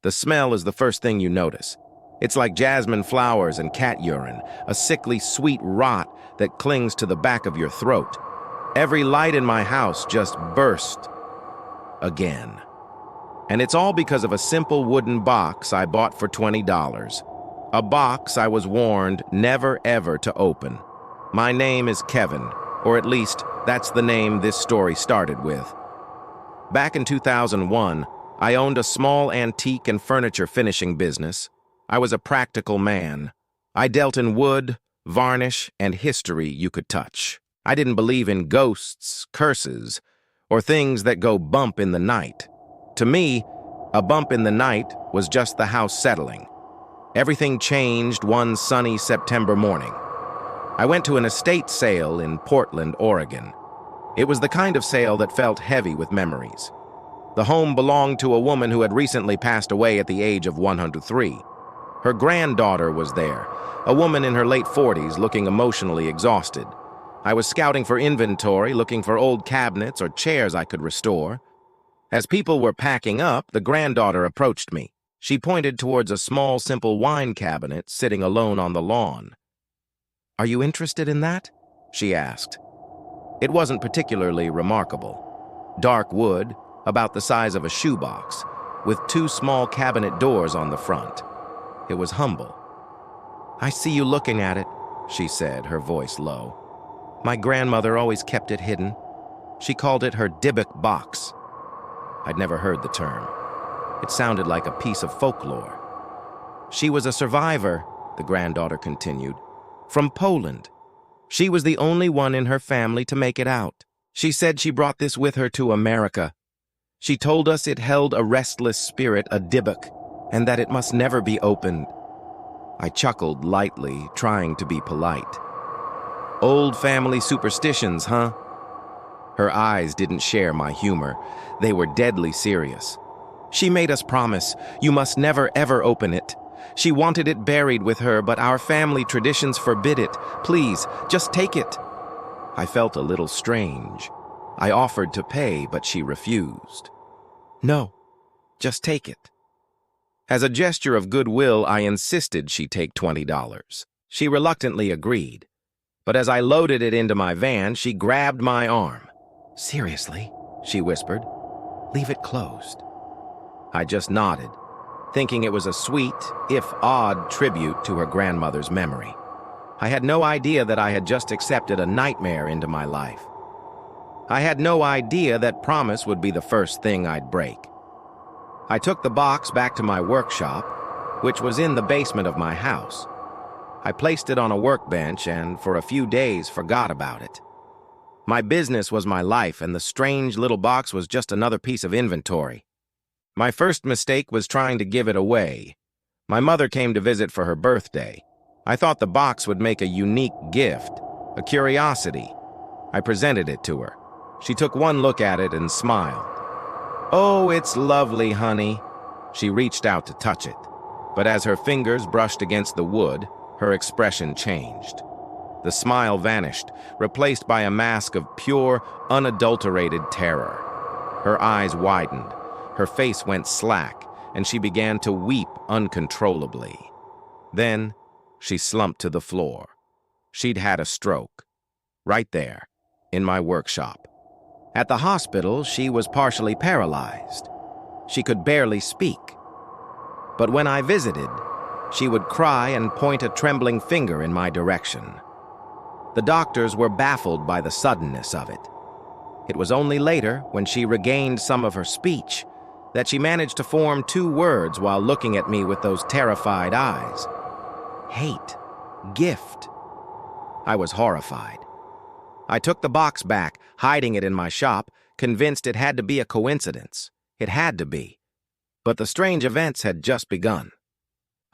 The smell is the first thing you notice. It's like jasmine flowers and cat urine, a sickly sweet rot that clings to the back of your throat. Every light in my house just burst again. And it's all because of a simple wooden box I bought for $20. A box I was warned never ever to open. My name is Kevin, or at least that's the name this story started with. Back in 2001, I owned a small antique and furniture finishing business. I was a practical man. I dealt in wood, varnish, and history you could touch. I didn't believe in ghosts, curses, or things that go bump in the night. To me, a bump in the night was just the house settling. Everything changed one sunny September morning. I went to an estate sale in Portland, Oregon. It was the kind of sale that felt heavy with memories. The home belonged to a woman who had recently passed away at the age of 103. Her granddaughter was there, a woman in her late 40s looking emotionally exhausted. I was scouting for inventory, looking for old cabinets or chairs I could restore. As people were packing up, the granddaughter approached me. She pointed towards a small, simple wine cabinet sitting alone on the lawn. "Are you interested in that?" she asked. It wasn't particularly remarkable. Dark wood, about the size of a shoebox, with two small cabinet doors on the front. It was humble. "I see you looking at it," she said, her voice low. "My grandmother always kept it hidden. She called it her Dybbuk box." I'd never heard the term. It sounded like a piece of folklore. "She was a survivor," the granddaughter continued, "from Poland. She was the only one in her family to make it out. She said she brought this with her to America. She told us it held a restless spirit, a Dybbuk, and that it must never be opened." I chuckled lightly, trying to be polite. "Old family superstitions, huh?" Her eyes didn't share my humor. They were deadly serious. "She made us promise, you must never ever open it. She wanted it buried with her, but our family traditions forbid it. Please, just take it." I felt a little strange. I offered to pay, but she refused. "No, just take it." As a gesture of goodwill, I insisted she take $20. She reluctantly agreed. But as I loaded it into my van, she grabbed my arm. "Seriously?" she whispered. "Leave it closed." I just nodded, thinking it was a sweet, if odd, tribute to her grandmother's memory. I had no idea that I had just accepted a nightmare into my life. I had no idea that promise would be the first thing I'd break. I took the box back to my workshop, which was in the basement of my house. I placed it on a workbench and, for a few days, forgot about it. My business was my life, and the strange little box was just another piece of inventory. My first mistake was trying to give it away. My mother came to visit for her birthday. I thought the box would make a unique gift, a curiosity. I presented it to her. She took one look at it and smiled. "Oh, it's lovely, honey." She reached out to touch it, but as her fingers brushed against the wood, her expression changed. The smile vanished, replaced by a mask of pure, unadulterated terror. Her eyes widened, her face went slack, and she began to weep uncontrollably. Then, she slumped to the floor. She'd had a stroke. Right there, in my workshop. At the hospital, she was partially paralyzed. She could barely speak. But when I visited, she would cry and point a trembling finger in my direction. The doctors were baffled by the suddenness of it. It was only later, when she regained some of her speech, that she managed to form two words while looking at me with those terrified eyes. Hate. Gift. I was horrified. I took the box back, hiding it in my shop, convinced it had to be a coincidence. It had to be. But the strange events had just begun.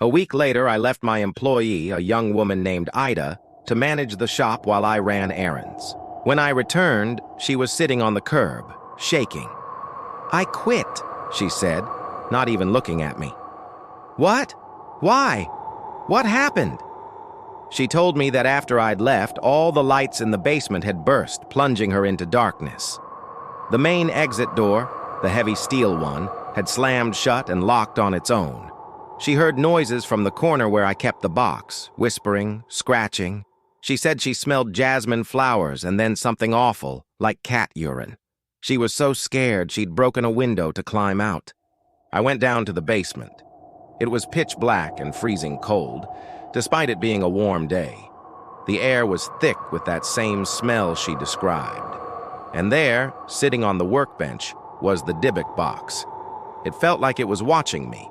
A week later, I left my employee, a young woman named Ida, to manage the shop while I ran errands. When I returned, she was sitting on the curb, shaking. "I quit," she said, not even looking at me. "What? Why? What happened?" She told me that after I'd left, all the lights in the basement had burst, plunging her into darkness. The main exit door, the heavy steel one, had slammed shut and locked on its own. She heard noises from the corner where I kept the box, whispering, scratching. She said she smelled jasmine flowers and then something awful, like cat urine. She was so scared she'd broken a window to climb out. I went down to the basement. It was pitch black and freezing cold, despite it being a warm day. The air was thick with that same smell she described. And there, sitting on the workbench, was the Dybbuk box. It felt like it was watching me.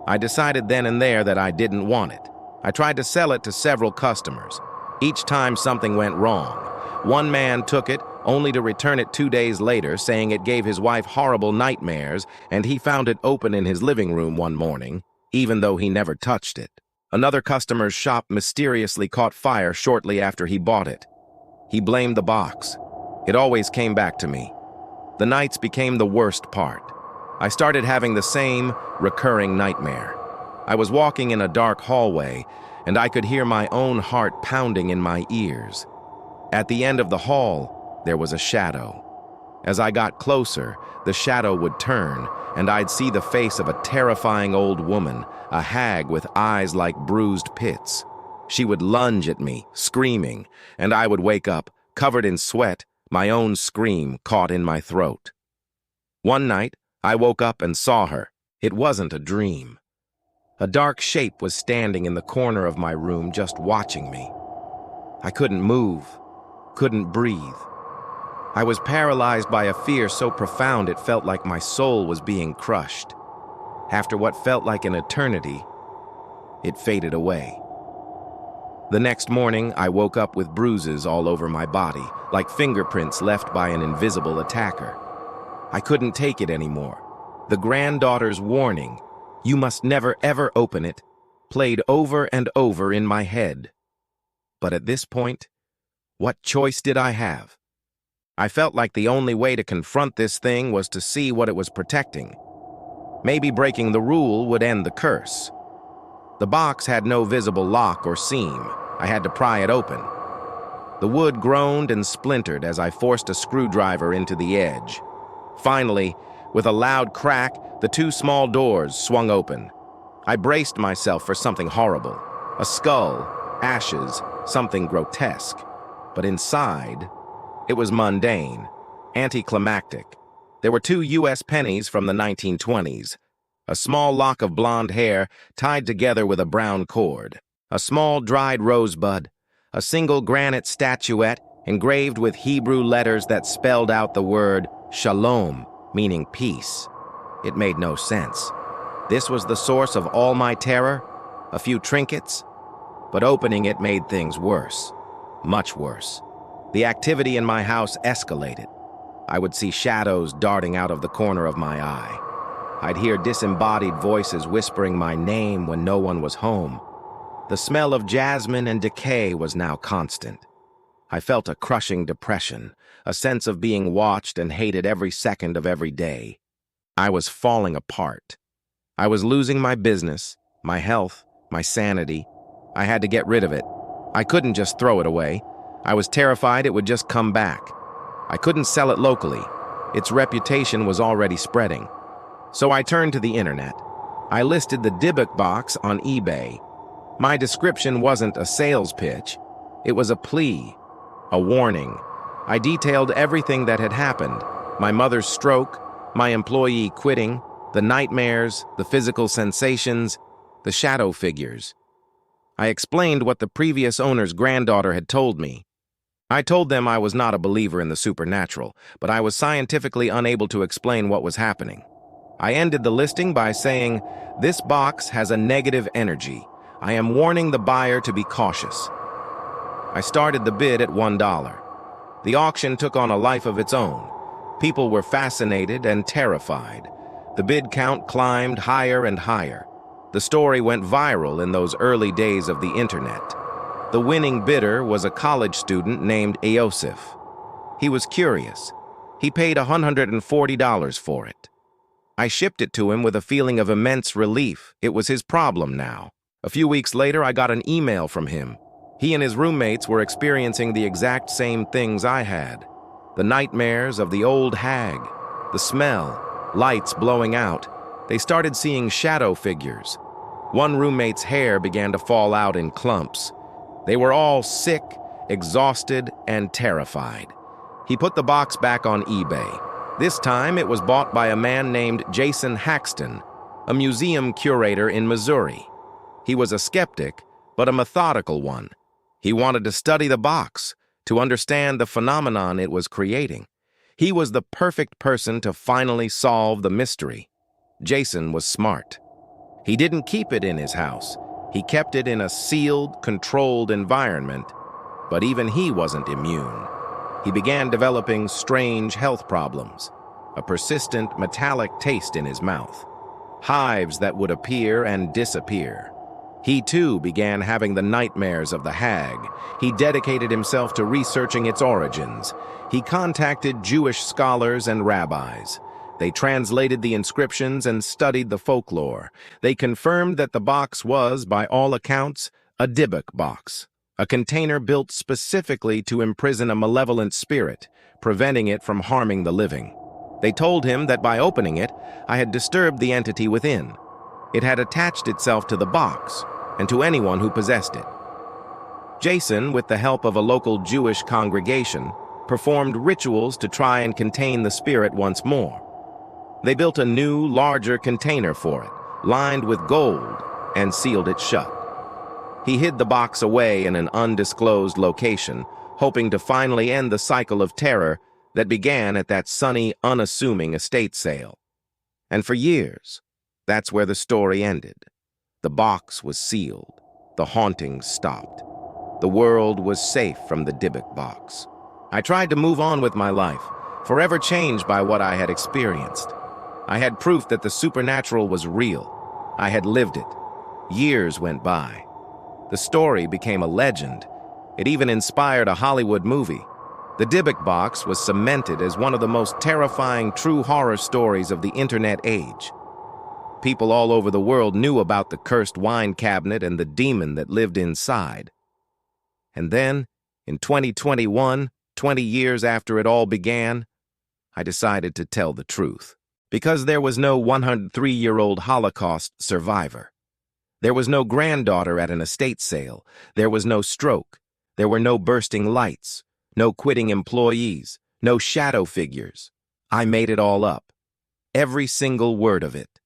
I decided then and there that I didn't want it. I tried to sell it to several customers. Each time something went wrong. One man took it, only to return it 2 days later, saying it gave his wife horrible nightmares, and he found it open in his living room one morning, even though he never touched it. Another customer's shop mysteriously caught fire shortly after he bought it. He blamed the box. It always came back to me. The nights became the worst part. I started having the same recurring nightmare. I was walking in a dark hallway, and I could hear my own heart pounding in my ears. At the end of the hall, there was a shadow. As I got closer, the shadow would turn, and I'd see the face of a terrifying old woman, a hag with eyes like bruised pits. She would lunge at me, screaming, and I would wake up, covered in sweat, my own scream caught in my throat. One night, I woke up and saw her. It wasn't a dream. A dark shape was standing in the corner of my room just watching me. I couldn't move, couldn't breathe. I was paralyzed by a fear so profound it felt like my soul was being crushed. After what felt like an eternity, it faded away. The next morning, I woke up with bruises all over my body, like fingerprints left by an invisible attacker. I couldn't take it anymore. The granddaughter's warning, "You must never ever open it," played over and over in my head. But at this point, what choice did I have? I felt like the only way to confront this thing was to see what it was protecting. Maybe breaking the rule would end the curse. The box had no visible lock or seam. I had to pry it open. The wood groaned and splintered as I forced a screwdriver into the edge. Finally, with a loud crack, the two small doors swung open. I braced myself for something horrible. A skull, ashes, something grotesque. But inside, it was mundane, anticlimactic. There were 2 U.S. pennies from the 1920s, a small lock of blonde hair tied together with a brown cord, a small dried rosebud, a single granite statuette engraved with Hebrew letters that spelled out the word Shalom, meaning peace. It made no sense. This was the source of all my terror, a few trinkets, but opening it made things worse, much worse. The activity in my house escalated. I would see shadows darting out of the corner of my eye. I'd hear disembodied voices whispering my name when no one was home. The smell of jasmine and decay was now constant. I felt a crushing depression, a sense of being watched and hated every second of every day. I was falling apart. I was losing my business, my health, my sanity. I had to get rid of it. I couldn't just throw it away. I was terrified it would just come back. I couldn't sell it locally. Its reputation was already spreading. So I turned to the internet. I listed the Dybbuk box on eBay. My description wasn't a sales pitch. It was a plea, a warning. I detailed everything that had happened. My mother's stroke, my employee quitting, the nightmares, the physical sensations, the shadow figures. I explained what the previous owner's granddaughter had told me. I told them I was not a believer in the supernatural, but I was scientifically unable to explain what was happening. I ended the listing by saying, "This box has a negative energy. I am warning the buyer to be cautious." I started the bid at $1. The auction took on a life of its own. People were fascinated and terrified. The bid count climbed higher and higher. The story went viral in those early days of the internet. The winning bidder was a college student named Eosif. He was curious. He paid $140 for it. I shipped it to him with a feeling of immense relief. It was his problem now. A few weeks later, I got an email from him. He and his roommates were experiencing the exact same things I had. The nightmares of the old hag, the smell, lights blowing out, They started seeing shadow figures. One roommate's hair began to fall out in clumps. They were all sick, exhausted, and terrified. He put the box back on eBay. This time it was bought by a man named Jason Haxton, a museum curator in Missouri. He was a skeptic, but a methodical one. He wanted to study the box, to understand the phenomenon it was creating. He was the perfect person to finally solve the mystery. Jason was smart. He didn't keep it in his house. He kept it in a sealed, controlled environment. But even he wasn't immune. He began developing strange health problems, a persistent metallic taste in his mouth, hives that would appear and disappear. He too began having the nightmares of the hag. He dedicated himself to researching its origins. He contacted Jewish scholars and rabbis. They translated the inscriptions and studied the folklore. They confirmed that the box was, by all accounts, a Dybbuk box, a container built specifically to imprison a malevolent spirit, preventing it from harming the living. They told him that by opening it, I had disturbed the entity within. It had attached itself to the box and to anyone who possessed it. Jason, with the help of a local Jewish congregation, performed rituals to try and contain the spirit once more. They built a new, larger container for it, lined with gold, and sealed it shut. He hid the box away in an undisclosed location, hoping to finally end the cycle of terror that began at that sunny, unassuming estate sale. And for years, that's where the story ended. The box was sealed. The hauntings stopped. The world was safe from the Dybbuk box. I tried to move on with my life, forever changed by what I had experienced. I had proof that the supernatural was real. I had lived it. Years went by. The story became a legend. It even inspired a Hollywood movie. The Dybbuk box was cemented as one of the most terrifying true horror stories of the internet age. People all over the world knew about the cursed wine cabinet and the demon that lived inside. And then, in 2021, 20 years after it all began, I decided to tell the truth. Because there was no 103-year-old Holocaust survivor. There was no granddaughter at an estate sale. There was no stroke. There were no bursting lights, no quitting employees, no shadow figures. I made it all up. Every single word of it.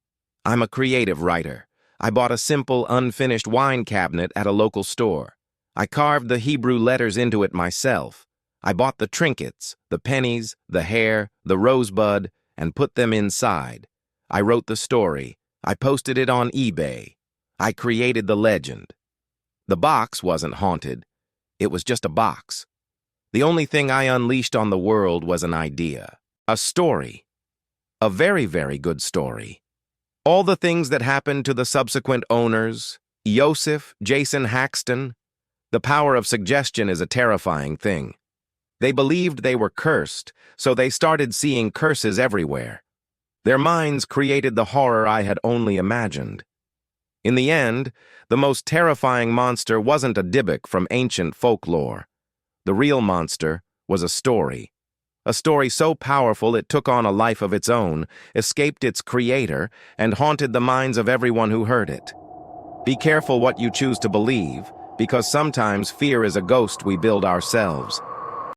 I'm a creative writer. I bought a simple, unfinished wine cabinet at a local store. I carved the Hebrew letters into it myself. I bought the trinkets, the pennies, the hair, the rosebud, and put them inside. I wrote the story. I posted it on eBay. I created the legend. The box wasn't haunted. It was just a box. The only thing I unleashed on the world was an idea. A story. A very, very good story. All the things that happened to the subsequent owners, Yosef, Jason Haxton. The power of suggestion is a terrifying thing. They believed they were cursed, so they started seeing curses everywhere. Their minds created the horror I had only imagined. In the end, the most terrifying monster wasn't a Dybbuk from ancient folklore. The real monster was a story. A story so powerful it took on a life of its own, escaped its creator, and haunted the minds of everyone who heard it. Be careful what you choose to believe, because sometimes fear is a ghost we build ourselves.